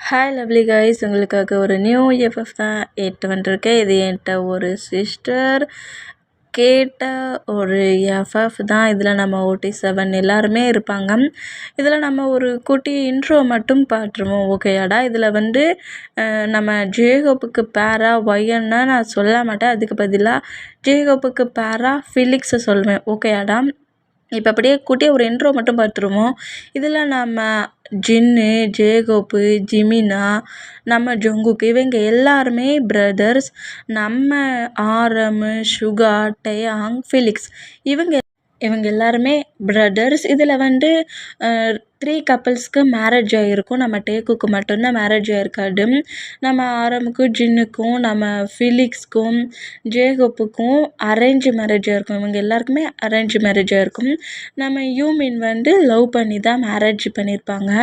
Hi lovely guys, உங்களுக்காக ஒரு new FF தான் எட்டு வந்துருக்கேன். இது என்கிட்ட ஒரு சிஸ்டர் கேட்ட ஒரு எஃப்எஃப் தான். இதில் நம்ம OT7 எல்லாருமே இருப்பாங்க. இதில் நம்ம ஒரு குட்டி இன்ட்ரோ மட்டும் பார்த்துருவோம், ஓகேயாடா. இதில் வந்து நம்ம ஜேகோப்புக்கு பேரா ஒய்யன்னா நான் சொல்ல மாட்டேன், அதுக்கு பதிலாக ஜேகோப்புக்கு பேரா ஃபிலிக்ஸை சொல்வேன், ஓகேயாடா. இப்போ அப்படியே குட்டியாக ஒரு இன்ட்ரோ மட்டும் பார்த்துருவோம். இதில் நம்ம ஜின்னு, ஜேகோப்பு, ஜிமினா, நம்ம ஜங்குக் இவங்க எல்லாருமே பிரதர்ஸ். நம்ம ஆரம், சுகா, டயாங், ஃபிலிக்ஸ் இவங்க எல்லாருமே பிரதர்ஸ். இதில் வந்து 3 கப்புள்ஸ்க்கு மேரேஜ் ஆகிருக்கும். நம்ம டேக்குக்கு மட்டும்தான் மேரேஜ் ஆகிருக்காது. நம்ம ஆரமுக்கும், ஜின்னுக்கும், நம்ம ஃபிலிக்ஸ்க்கும், ஜேகோப்புக்கும் அரேஞ்ச் மேரேஜ் ஆகிருக்கும். இவங்க எல்லாருக்குமே அரேஞ்ச் மேரேஜ் ஆகிருக்கும். நம்ம யூமின் வந்து லவ் பண்ணி தான் மேரேஜ் பண்ணியிருப்பாங்க.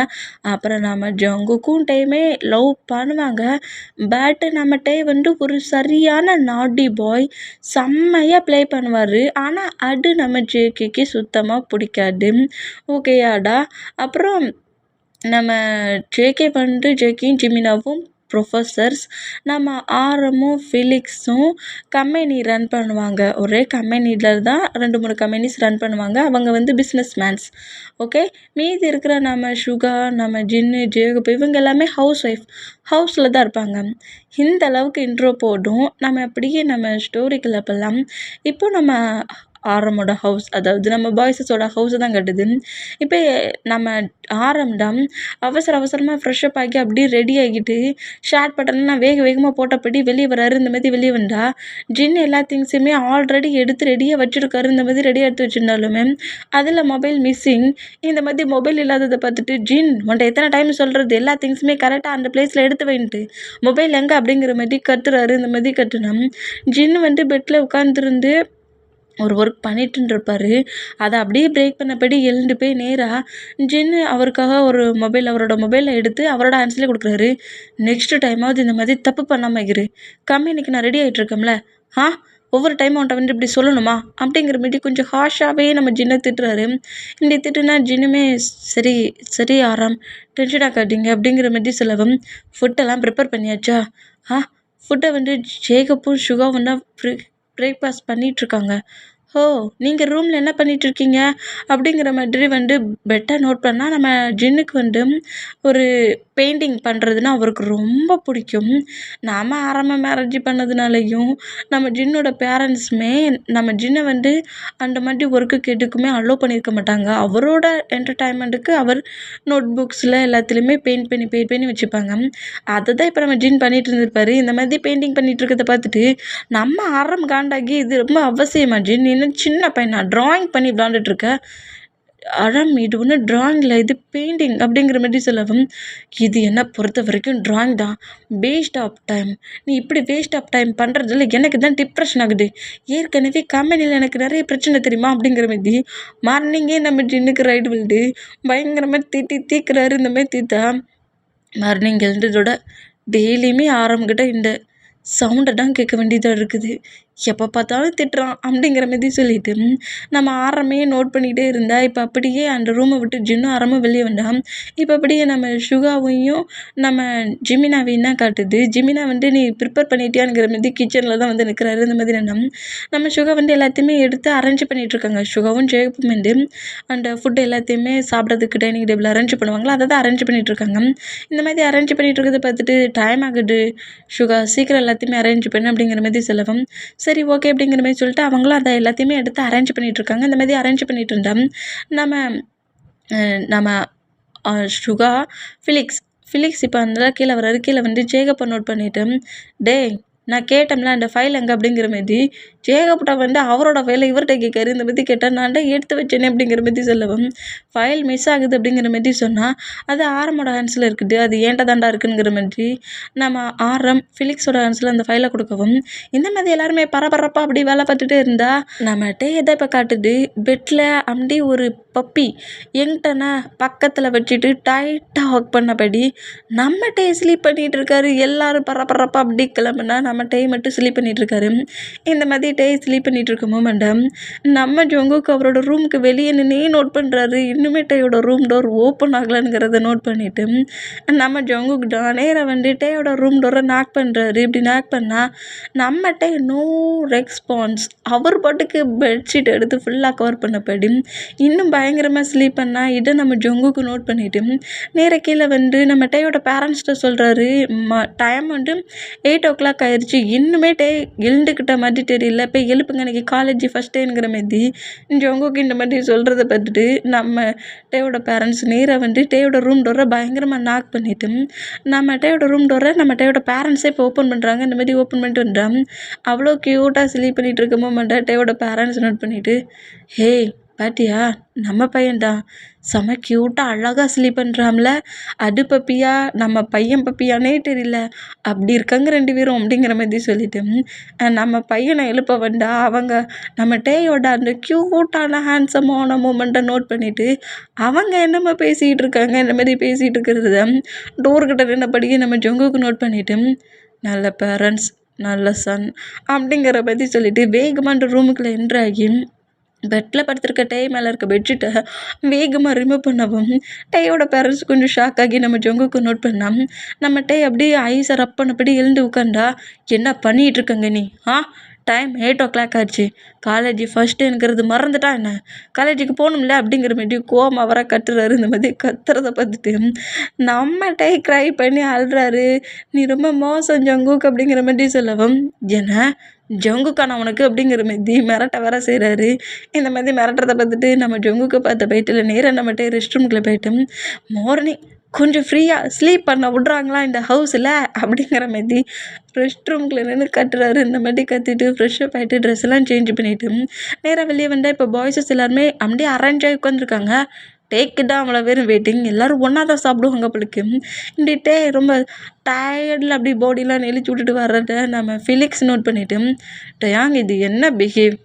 அப்புறம் நம்ம ஜங்குக்கும் டேயுமே லவ் பண்ணுவாங்க. பட் நம்ம டே வந்து ஒரு சரியான நாட்டி பாய், செம்மையாக ப்ளே பண்ணுவார். ஆனால் அது நம்ம ஜேகேக்கு சுத்தமாக பிடிக்காது, ஓகேயாடா. அப்புறம் நம்ம ஜேகேயும் ஜிமினாவும் ப்ரொஃபஸர்ஸ். நம்ம ஆரமும் ஃபிலிக்ஸும் கம்பெனி ரன் பண்ணுவாங்க. ஒரே கம்பெனியில் தான் 2-3 கம்பெனிஸ் ரன் பண்ணுவாங்க. அவங்க வந்து பிஸ்னஸ் மேன்ஸ், ஓகே. மீதி இருக்கிற நம்ம சுகா, நம்ம ஜின்னு, ஜேகப் இவங்க எல்லாமே ஹவுஸ் ஒய்ஃப், ஹவுஸில் தான் இருப்பாங்க. இந்த அளவுக்கு இன்ட்ரோ போடும். நம்ம அப்படியே நம்ம ஸ்டோரிக்குள்ளே போகலாம். இப்போ நம்ம ஆரமோட ஹவுஸ், அதாவது நம்ம பாய்ஸஸோட ஹவுஸை தான் கட்டுது. இப்போ நம்ம ஆரம்டம் அவசரமாக ஃப்ரெஷ்அப் ஆகி அப்படியே ரெடி ஆகிட்டு ஷேர் பட்டன்லாம் வேகமாக போட்டபடி வெளியே வராரு. இந்த மாதிரி வெளியே வந்தா ஜின் எல்லா திங்ஸுமே ஆல்ரெடி எடுத்து ரெடியாக வச்சுருக்காரு. இந்த மாதிரி ரெடியாக எடுத்து வச்சுருந்தாலுமே அதில் மொபைல் மிஸ்ஸிங். இந்த மாதிரி மொபைல் இல்லாததை பார்த்துட்டு ஜின் உன்ட்ட எத்தனை டைம் சொல்கிறது, எல்லா திங்ஸுமே கரெக்டாக அந்த பிளேஸில் எடுத்து வைன்ட்டு மொபைல் எங்கே அப்படிங்கிற மாதிரி கத்துறாரு. இந்த மாதிரி கட்டுனா ஜின் வந்து பெட்டில் உட்காந்துருந்து ஒரு ஒர்க் பண்ணிட்டுருப்பார். அதை அப்படியே பிரேக் பண்ணபடி எழுந்து போய் நேராக ஜின்னு அவருக்காக அவரோட மொபைலை எடுத்து அவரோட ஆன்சர்லேயே கொடுக்குறாரு. நெக்ஸ்ட் டைமாவது இந்த மாதிரி தப்பு பண்ணாமல் இரு, கம்பெனிக்கு நான் ரெடி ஆகிட்டுருக்கோம்ல, ஒவ்வொரு டைம் அவன்கிட்ட வந்து இப்படி சொல்லணுமா அப்படிங்கிற மாரி கொஞ்சம் ஹாஷாகவே நம்ம ஜின்னை திட்டுறாரு. இப்படி திட்டுனா ஜின்னுமே சரி ஆராம், டென்ஷன் ஆக்காதீங்க அப்படிங்கிற மாதிரி சொல்லவும், ஃபுட்டெல்லாம் ப்ரிப்பேர் பண்ணியாச்சா? ஃபுட்டை வந்து ஜேகப்பும் சுகாவும் தான் பிரேக்ஃபாஸ்ட் பண்ணிகிட்ருக்காங்க. ஓ, நீங்கள் ரூமில் என்ன பண்ணிகிட்ருக்கீங்க அப்படிங்கிற மாதிரி வந்து பெட்டை நோட் பண்ணால் நம்ம ஜின்னுக்கு வந்து ஒரு பெயிண்டிங் பண்ணுறதுன்னா அவருக்கு ரொம்ப பிடிக்கும். நாம் ஆரம்பம் மேரேஜ் பண்ணதுனாலையும் நம்ம ஜின்னோட பேரண்ட்ஸுமே நம்ம ஜின்னை வந்து அந்த மாதிரி ஒர்க்குக்கு எதுக்குமே அலோவ் பண்ணியிருக்க மாட்டாங்க. அவரோட என்டர்டைன்மெண்ட்டுக்கு அவர் நோட் புக்ஸில் எல்லாத்துலேயுமே பெயிண்ட் பண்ணி வச்சுப்பாங்க. அதை தான் இப்போ நம்ம ஜின் பண்ணிகிட்டு இருந்திருப்பாரு. இந்த மாதிரி பெயிண்டிங் பண்ணிகிட்டு இருக்கிறத பார்த்துட்டு நம்ம ஆரம் காண்டாகி, இது ரொம்ப அவசியமா ஜின், நீ இன்னும் சின்ன பையனா ட்ராயிங் பண்ணி விளாண்டுட்ருக்க, ஆரம் இது ஒன்றும் ட்ராயிங்கில், இது பெயிண்டிங் அப்படிங்கிற மாதிரி சொல்லவும், இது என்னை பொறுத்த வரைக்கும் ட்ராயிங் தான், வேஸ்ட் ஆஃப் டைம், நீ இப்படி வேஸ்ட் ஆஃப் டைம் பண்ணுறதில்ல, எனக்கு தான் டிப்ரெஷன் ஆகுது, ஏற்கனவே கம்பெனியில் எனக்கு நிறைய பிரச்சனை தெரியுமா அப்படிங்கிற மாதிரி மார்னிங்கே நம்ம ஜின்னுக்கு ரைடு விழுது பயங்கரமாக தீக்குறாரு. இந்த மாதிரி தீத்தா மார்னிங் எழுந்ததோட டெய்லியுமே ஆரம்பிக்கிட்ட இந்த சவுண்டை தான் கேட்க வேண்டியதாக இருக்குது. எப்போ பார்த்தாலும் திட்டுறான் அப்படிங்கிற மாதிரி சொல்லிட்டு நம்ம ஆரமே நோட் பண்ணிக்கிட்டே இருந்தா. இப்போ அப்படியே அந்த ரூமை விட்டு ஜின்னும் ஆரமும் வெளியே வந்தான். இப்போ அப்படியே நம்ம சுகாவையும் நம்ம ஜிமினாவையும் தான் காட்டுது. ஜிமினா வந்து நீ ப்ரிப்பேர் பண்ணிட்டியாங்கிற மாதிரி கிச்சனில் தான் வந்து நிற்கிறாரு. இந்த மாதிரி நம்ம சுகா வந்து எல்லாத்தையுமே எடுத்து அரேஞ்ச் பண்ணிகிட்ருக்காங்க. சுகாவும் ஜெயப்பும் வந்து அந்த ஃபுட்டு எல்லாத்தையுமே சாப்பிட்றதுக்கு டைனிங் டேபிள் அரேஞ்ச் பண்ணுவாங்களா, அதை தான் அரேஞ்ச் பண்ணிகிட்ருக்காங்க. இந்த மாதிரி அரேஞ்ச் பண்ணிகிட்டு இருக்கிறத பார்த்துட்டு டைம் ஆகுது சுகா, சீக்கிரம் எல்லாத்தையுமே அரேஞ்ச் பண்ணு அப்படிங்கிற மாதிரி சொல்லவும், சரி ஓகே அப்படிங்கிற மாதிரி சொல்லிட்டு அவங்களும் அதை எல்லாத்தையுமே எடுத்து அரேஞ்ச் பண்ணிகிட்ருக்காங்க. இந்த மாதிரி அரேஞ்ச் பண்ணிகிட்டு இருந்தால் நம்ம சுகா ஃபிலிக்ஸ் இப்போ அந்த கீழே வர்றாரு. கீழே வந்து ஜேகப்பை நோட் பண்ணிவிட்டு, டேய் நான் கேட்டோம்ல அந்த ஃபைல் எங்கே அப்படிங்கிற மாதிரி ஜேகப்டா வந்து அவரோட ஃபைலை இவர்கிட்ட கேட்காரு. இந்த மாதிரி கேட்டால் நான் தான் எடுத்து வச்சேனே அப்படிங்கிற மாதிரி சொல்லவும், ஃபைல் மிஸ் ஆகுது அப்படிங்கிற மாதிரி சொன்னால் அது ஆரமோட ஹேண்ட்ஸில் இருக்குது, அது ஏன்ட்ட தாண்டா இருக்குங்கிற மாதிரி நம்ம ஆரம் ஃபிலிக்ஸோட ஹேண்ட்ஸில் அந்த ஃபைலை கொடுக்கவும், இந்த மாதிரி எல்லாருமே பரபரப்பாக அப்படி வேலை பார்த்துட்டே இருந்தா நம்ம டே எதை இப்போ காட்டுது, பெட்டில் அப்படி ஒரு பப்பி எங்கிட்டனா பக்கத்தில் வச்சுட்டு டைட்டாக ஒர்க் பண்ணபடி நம்ம டே ஸ்லீப் பண்ணிகிட்டு இருக்காரு. எல்லோரும் பரபரப்பாக அப்படி கிளம்புனா நம்ம நம்ம டே மட்டும் ஸ்லீப் பண்ணிகிட்ருக்காரு. இந்த மாதிரி டே ஸ்லீப் பண்ணிகிட்ருக்க மோமெண்டம் நம்ம ஜங்குக்கு அவரோட ரூமுக்கு வெளியே நின்னே நோட் பண்ணுறாரு. இன்னுமே டேயோட ரூம் டோர் ஓப்பன் ஆகலைங்கிறத நோட் பண்ணிவிட்டு நம்ம ஜங்குக் நேராக வந்து டேயோட ரூம் டோரை நாக் பண்ணுறாரு. இப்படி நாக் பண்ணால் நம்ம டே நோ ரெஸ்பான்ஸ். அவர் பாட்டுக்கு பெட்ஷீட் எடுத்து ஃபுல்லாக கவர் பண்ணப்படி இன்னும் பயங்கரமாக ஸ்லீப் பண்ணால் இதை நம்ம ஜங்குக்கு நோட் பண்ணிவிட்டு நேராக கீழே வந்து நம்ம டேயோட பேரண்ட்ஸ்கிட்ட சொல்கிறாரு. டைம் வந்து 8 o'clock ஆயிடுச்சு. இன்னுமே டே எழுந்துக்கிட்ட மாதிரி தெரியல. இப்போ எழுப்புங்க, எனக்கு காலேஜ் ஃபஸ்ட் டேங்கிற மாதிரி ஜங்குக்கு இந்த மாதிரி சொல்கிறத பார்த்துட்டு நம்ம டேயோட பேரண்ட்ஸ் நேராக வந்து டேயோட ரூம் டோரை பயங்கரமாக நாக் பண்ணிவிட்டு நம்ம டேயோட ரூம் டோரை நம்ம டேயோட பேரண்ட்ஸே இப்போ ஓப்பன் பண்ணுறாங்க. இந்த மாதிரி ஓப்பன் பண்ணிட்டு வந்துட்டான். அவ்வளோ க்யூட்டாக ஸ்லீப் பண்ணிகிட்டு இருக்க மோமெண்ட்டாக டேயோட பேரண்ட்ஸ் நோட் பண்ணிவிட்டு, ஹே பாட்டியா, நம்ம பையன்டா, செம க்யூட்டாக அழகாக ஸ்லீப் பண்ணுறாம்ல, அது பப்பியா நம்ம பையன் பப்பியானே தெரியல, அப்படி இருக்காங்க 2 பேரும் அப்படிங்கிற மாதிரி சொல்லிட்டு நம்ம பையனை எழுப்ப வந்தா அவங்க நம்ம டேயோட அந்த க்யூட்டான ஹேண்ட்ஸமான மூமெண்ட்டை நோட் பண்ணிவிட்டு அவங்க என்னம்மா பேசிகிட்டு இருக்காங்க இந்த மாதிரி பேசிகிட்டு இருக்கிறத டோர்கிட்ட நின்னபடியே நம்ம ஜங்குக்கு நோட் பண்ணிவிட்டு நல்ல பேரண்ட்ஸ் நல்ல சன் அப்படிங்கிற பற்றி சொல்லிவிட்டு வேகமாக அந்த ரூமுக்குள்ளே என்ட்ராகி பெட்டில் படுத்திருக்க டே மேலே இருக்க பெட்ஷீட்டை வேகமாக ரிமூவ் பண்ணவும் டேயோட பேரண்ட்ஸ் கொஞ்சம் ஷாக் ஆகி நம்ம ஜங்குக்கு நோட் பண்ணால் நம்ம டே அப்படியே ஐஸை ரப் பண்ணபடி எழுந்து உட்காண்டா. என்ன பண்ணிகிட்டு இருக்கங்க நீ? டைம் 8 o'clock ஆச்சு. காலேஜ் ஃபஸ்ட் டேங்கிறது மறந்துட்டா என்ன? காலேஜுக்கு போகணும்ல அப்படிங்கிற மாதிரி கோவம் அவரை கத்துறாரு. இந்த மாதிரி கத்துறதை பார்த்துட்டு நம்ம டே க்ரை பண்ணி அழுறாரு. நீ ரொம்ப மோசம் ஜங்குக் அப்படிங்கிற மாதிரி சொல்லவும் என்ன ஜங்குக்கான உனக்கு அப்படிங்கிற மாதிரி மிரட்ட வேற செய்கிறாரு. இந்த மாதிரி மிரட்டுறதை பார்த்துட்டு நம்ம ஜங்குக்கு பார்த்த போயிட்டு நேராக நம்மகிட்ட ரெஸ்ட் ரூமுக்குள்ளே போயிட்டு மார்னிங் கொஞ்சம் ஃப்ரீயாக ஸ்லீப் பண்ண விட்றாங்களா இந்த ஹவுஸில் அப்படிங்கிற மாதிரி ரெஸ்ட் ரூமுக்குள்ளே நின்று கட்டுறாரு. இந்த மாதிரி கத்திட்டு ஃப்ரெஷ்ஷப் ஆகிட்டு ட்ரெஸ் எல்லாம் சேஞ்ச் பண்ணிவிட்டு நேராக வெளியே வந்தால் இப்போ பாய்ஸஸ் எல்லாருமே அப்படியே அரேஞ்ச் ஆகி உட்காந்துருக்காங்க. டேக்கு தான் அவ்வளோ பேரும் வெயிட்டிங். எல்லோரும் ஒன்றா தான் சாப்பிடுவாங்க பிள்ளைக்கு. இந்த டே ரொம்ப டயர்டில் அப்படி பாடிலாம் நெளிச்சு விட்டுட்டு வர்றத நம்ம ஃபிலிக்ஸ் நோட் பண்ணிவிட்டு டயாங் இது என்ன பிஹேவ்?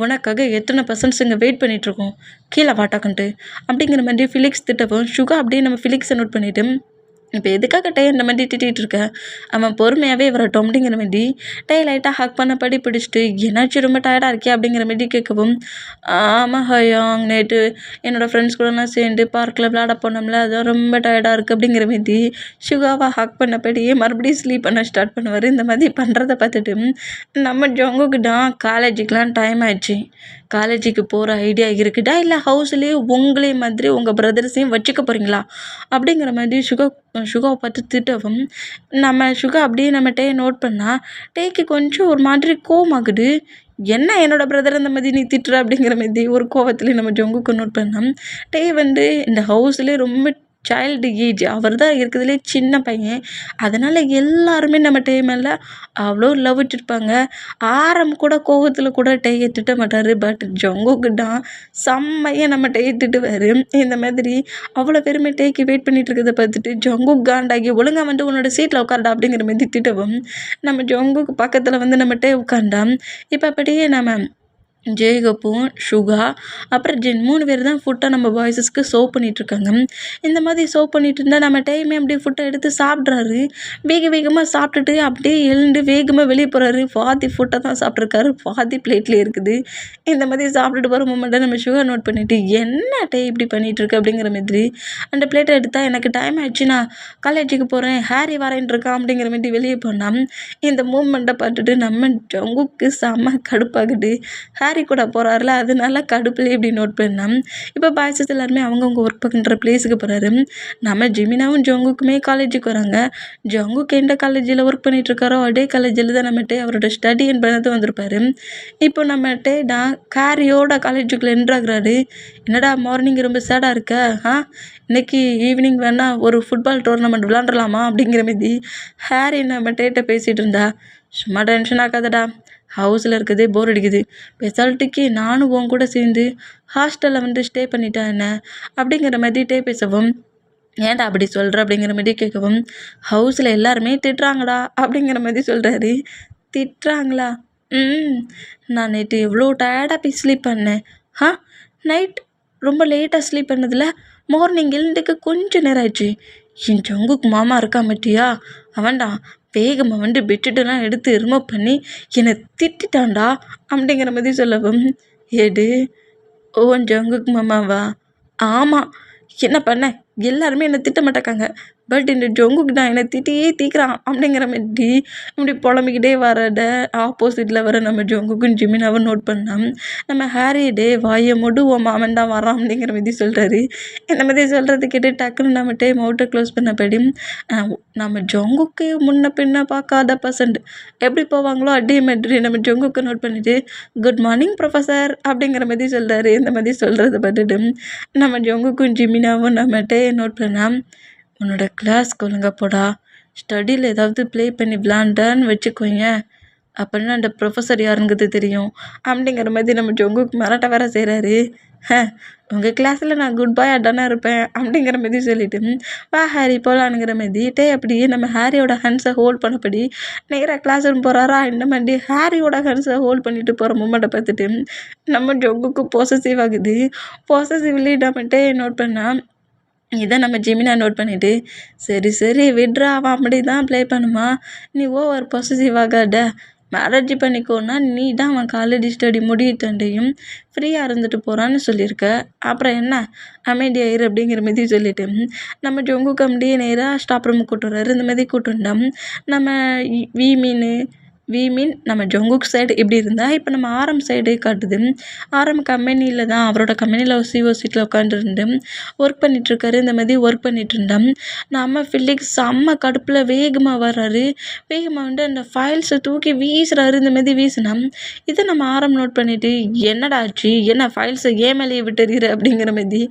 உனக்காக எத்தனை பர்சன்ட்ஸுங்க வெயிட் பண்ணிகிட்ருக்கோம், கீழே வாட்டாக்கன்ட்டு அப்படிங்கிற மாதிரி ஃபிலிக்ஸ் திட்டவும் சுகா அப்படியே நம்ம ஃபிலிக்ஸை நோட் பண்ணிவிட்டு இப்போ எதுக்காக டே இந்த மாதிரி திட்டிகிட்டு இருக்க, அவன் பொறுமையாகவே வரட்டும் அப்படிங்கிற மாதிரி டே லைட்டாக ஹக் பண்ணபடி பிடிச்சிட்டு என்னாச்சு ரொம்ப டயர்டாக இருக்கே அப்படிங்கிற மாதிரி கேட்கவும் ஆமாம் ஹயாங் நேற்று என்னோடய ஃப்ரெண்ட்ஸ் கூடலாம் சேர்ந்து பார்க்கில் விளையாட போனோம்ல, அதான் ரொம்ப டயர்டாக இருக்குது அப்படிங்கிற மாதிரி சுகாவை ஹக் பண்ணபடியே மறுபடியும் ஸ்லீப் பண்ண ஸ்டார்ட் பண்ணுவார். இந்த மாதிரி பண்ணுறதை பார்த்துட்டு நம்ம ஜங்குக்கு தான் காலேஜுக்கெலாம் டைம் ஆயிடுச்சு, காலேஜுக்கு போகிற ஐடியா இருக்குதா இல்லை ஹவுஸ்லேயே உங்களே மாதிரி உங்கள் பிரதர்ஸையும் வச்சுக்க போகிறீங்களா அப்படிங்கிற மாதிரி சுகாவை பார்த்து திட்டவும் நம்ம சுகா அப்படியே நம்ம டே நோட் பண்ணால் டேக்கு கொஞ்சம் ஒரு மாதிரி கோவமாகுது. என்ன என்னோடய பிரதர் அந்த மாதிரி நீ திட்டுற அப்படிங்கிற மாதிரி ஒரு கோவத்துலேயே நம்ம ஜங்குக்கு நோட் பண்ணோம். டே வந்து இந்த ஹவுஸ்லேயே ரொம்ப சைல்டு ஏஜ், அவர் தான் இருக்கிறதுலே சின்ன பையன். அதனால் எல்லாருமே நம்ம டே மேலே அவ்வளோ லவ் வச்சுருப்பாங்க. கூட கோவத்தில் கூட டேயை திட்ட மாட்டார். பட் ஜங்குக்கு தான் செம்மையாக நம்ம டேயை திட்டுவார். இந்த மாதிரி அவ்வளோ பேருமே டேக்கு வெயிட் பண்ணிகிட்டு இருக்கிறத பார்த்துட்டு ஜங்குக் காண்டாகி ஒழுங்காக வந்து உன்னோட சீட்டில் உட்கார்டா அப்படிங்கிற மாதிரி திட்டவும் நம்ம ஜங்குக்கு பக்கத்தில் வந்து நம்ம டே உட்காண்டா. இப்போ அப்படியே நம்ம ஜேகப்பும் சுகா அப்புறம் ஜென் 3 பேர் தான் ஃபுட்டை நம்ம பாய்ஸஸ்க்கு சர்வ் பண்ணிகிட்ருக்காங்க. இந்த மாதிரி சர்வ் பண்ணிட்டு இருந்தால் நம்ம டைமே அப்படியே ஃபுட்டை எடுத்து சாப்பிட்றாரு. வேகமாக சாப்பிட்டுட்டு அப்படியே எழுந்து வேகமாக வெளியே போகிறாரு. பாதி ஃபுட்டை தான் சாப்பிட்ருக்காரு, பாதி பிளேட்லேயே இருக்குது. இந்த மாதிரி சாப்பிட்டுட்டு போகிற மூமெண்ட்டை நம்ம சுகா நோட் பண்ணிவிட்டு என்ன டே இப்படி பண்ணிகிட்ருக்கு அப்படிங்கிற மாதிரி அந்த பிளேட்டை எடுத்தால் எனக்கு டைம் ஆயிடுச்சு, நான் காலேஜுக்கு போகிறேன், ஹாரி வரேன் இருக்கான் அப்படிங்கிற மாதிரி வெளியே போனால் இந்த மூமெண்ட்டை பார்த்துட்டு நம்ம ஜங்குக்கு செம்ம கடுப்பாகுது. ஹாரி கூட போகிறாருல, அதனால கடுப்புலேயே இப்படி நோட் பண்ணால் இப்போ பாய்ஸஸ் எல்லாருமே அவங்கவுங்க ஒர்க் பண்ணுற பிளேஸுக்கு போகிறாரு. நம்ம ஜிமினாவும் ஜங்குக்குமே காலேஜுக்கு வராங்க. ஜங்குக்கு எந்த காலேஜில் ஒர்க் பண்ணிகிட்ருக்காரோ அதே காலேஜில் தான் நம்மகிட்ட அவரோட ஸ்டடி அண்ட் பண்ணது வந்திருப்பார். இப்போ நம்மகிட்ட தான் கேரியோட காலேஜுக்குள்ளே என்ட்ராகிறாரு. என்னடா மார்னிங் ரொம்ப சேடாக இருக்க, இன்றைக்கி ஈவினிங் வேணால் ஒரு ஃபுட்பால் டோர்னமெண்ட் விளாண்டுலாமா அப்படிங்கிற மாதிரி ஹாரி நம்ம டேட்டை பேசிகிட்டு இருந்தா. சும்மா டென்ஷன் ஆகாதடா, ஹவுஸில் இருக்கிறதே போர் அடிக்குது, பெசால்ட்டிக்கு நானும் உன் கூட சேர்ந்து ஹாஸ்டலில் வந்து ஸ்டே பண்ணிட்டேன் என்ன அப்படிங்கிற மாதிரி டே பேசவும் ஏன்டா அப்படி சொல்கிற அப்படிங்கிற மாதிரி கேட்கவும் ஹவுஸில் எல்லாருமே திட்டுறாங்கடா அப்படிங்கிற மாதிரி சொல்கிறாரு. திட்டுறாங்களா? நான் நேற்று எவ்வளோ டயர்டாக போய் ஸ்லீப் பண்ணேன். நைட் ரொம்ப லேட்டாக ஸ்லீப் பண்ணதில் மார்னிங் எழுந்துக்கு கொஞ்சம் நேரம் ஆயிடுச்சு. என் ஜங்குக்கு மாமா இருக்கா மாட்டியா, அவன்டா வேகமாக வந்து பெட்ஷீட்டெல்லாம் எடுத்து ரிமூவ் பண்ணி என்னை திட்டான்டா அப்படிங்கிற மாதிரி சொல்லவும், ஏடு ஓன் ஜங்குக்கு மாமாவா? ஆமாம், என்ன பண்ண, எல்லாருமே என்னை திட்ட மாட்டாக்காங்க, பட் இந்த ஜொங்குக்கு நான் என்னை திட்டியே தீக்கிறான் அப்படிங்கிற மாதிரி இப்படி புலம்பிக்கிட்டே வரட ஆப்போசிட்டில் வர நம்ம ஜொங்குக்கும் ஜிமினாவும் நோட் பண்ணான். நம்ம ஹாரி டே வாயை மூடு, உன் மாமன் தான் வரான் அப்படிங்கிற மாதிரி சொல்கிறாரு. இந்த மாதிரி சொல்கிறது கேட்டு டக்குன்னு நம்ம டைம் அவுட்டை க்ளோஸ் பண்ணபடி நம்ம ஜொங்குக்கு முன்ன பின்ன பார்க்காத பர்சன்ட் எப்படி போவாங்களோ அதே மாதிரி நம்ம ஜொங்குக்கு நோட் பண்ணிவிட்டு குட் மார்னிங் ப்ரொஃபஸர் அப்படிங்கிற மாதிரி சொல்கிறாரு. இந்த மாதிரி சொல்கிறத பார்த்துட்டு நம்ம ஜொங்குக்கும் ஜிமினாவும் நம்மகிட்டே நோட் பண்ணால், உன்னோட கிளாஸ்க்கு ஒழுங்கா போடா, ஸ்டடியில் ஏதாவது ப்ளே பண்ணி விளாண்டான்னு வச்சுக்கோங்க, அப்படின்னா அந்த ப்ரொஃபஸர் யாருங்கிறது தெரியும் அப்படிங்கிற மாதிரி நம்ம ஜொங்குக்கு மிரட்ட வேற செய்கிறாரு. உங்கள் கிளாஸில் நான் குட் பாய் தானே இருப்பேன் அப்படிங்கிற மாதிரி சொல்லிட்டு வா ஹாரி போகலானுங்கிற மாதிரி அப்படியே நம்ம ஹாரியோட ஹேண்ட்ஸை ஹோல்ட் பண்ணபடி நேராக கிளாஸ் ரூம் போகிறாரா. இந்த மாதிரி ஹாரியோட ஹேண்ட்ஸை ஹோல்ட் பண்ணிட்டு போகிற மூமெண்ட்டை பார்த்துட்டு நம்ம ஜொங்குக்கு பாசசிவ் ஆகுது. பாசசிவ்லி நம்மகிட்டே நோட் பண்ணால் இதை நம்ம ஜெமினா நோட் பண்ணிவிட்டு, சரி விட்ரா, அவன் அப்படி தான் ப்ளே பண்ணுமா, நீ ஓவர் பாசிட்டிவ் ஆகாத, மேரேஜ் பண்ணிக்கோன்னா நீ தான் அவன் காலேஜ் ஸ்டடி முடியத்தண்டையும் ஃப்ரீயாக இருந்துட்டு போகிறான்னு சொல்லியிருக்க, அப்புறம் என்ன அமைதியாயிரு அப்படிங்கிற மாதிரி சொல்லிவிட்டு நம்ம ஜொங்கு கம்படியே நேராக ஸ்டாப் ரூமுக்கு கூட்டுறாரு. இந்த மாதிரி கூட்டுண்டோம் நம்ம வி மீன் நம்ம ஜொங்குக் சைடு இப்படி இருந்தால், இப்போ நம்ம ஆரம் சைடு காட்டுது. ஆரம் கம்பெனியில் தான், அவரோட கம்பெனியில் ஒரு சிஓ சீட்டில் உட்காந்துருந்து ஒர்க் பண்ணிகிட்ருக்காரு. இந்த மாதிரி ஒர்க் பண்ணிகிட்டு இருந்தோம். நம்ம ஃபிலிக்ஸ் செம்ம கடுப்பில் வேகமாக வர்றாரு. வேகமாக வந்து அந்த ஃபைல்ஸை தூக்கி வீசுறாரு. இந்த மாதிரி வீசினா இதை நம்ம ஆரம் நோட் பண்ணிவிட்டு, என்னடா ஆச்சு, என்ன ஃபைல்ஸை மேலேயே விட்டுறீரு அப்படிங்கிற மாதிரி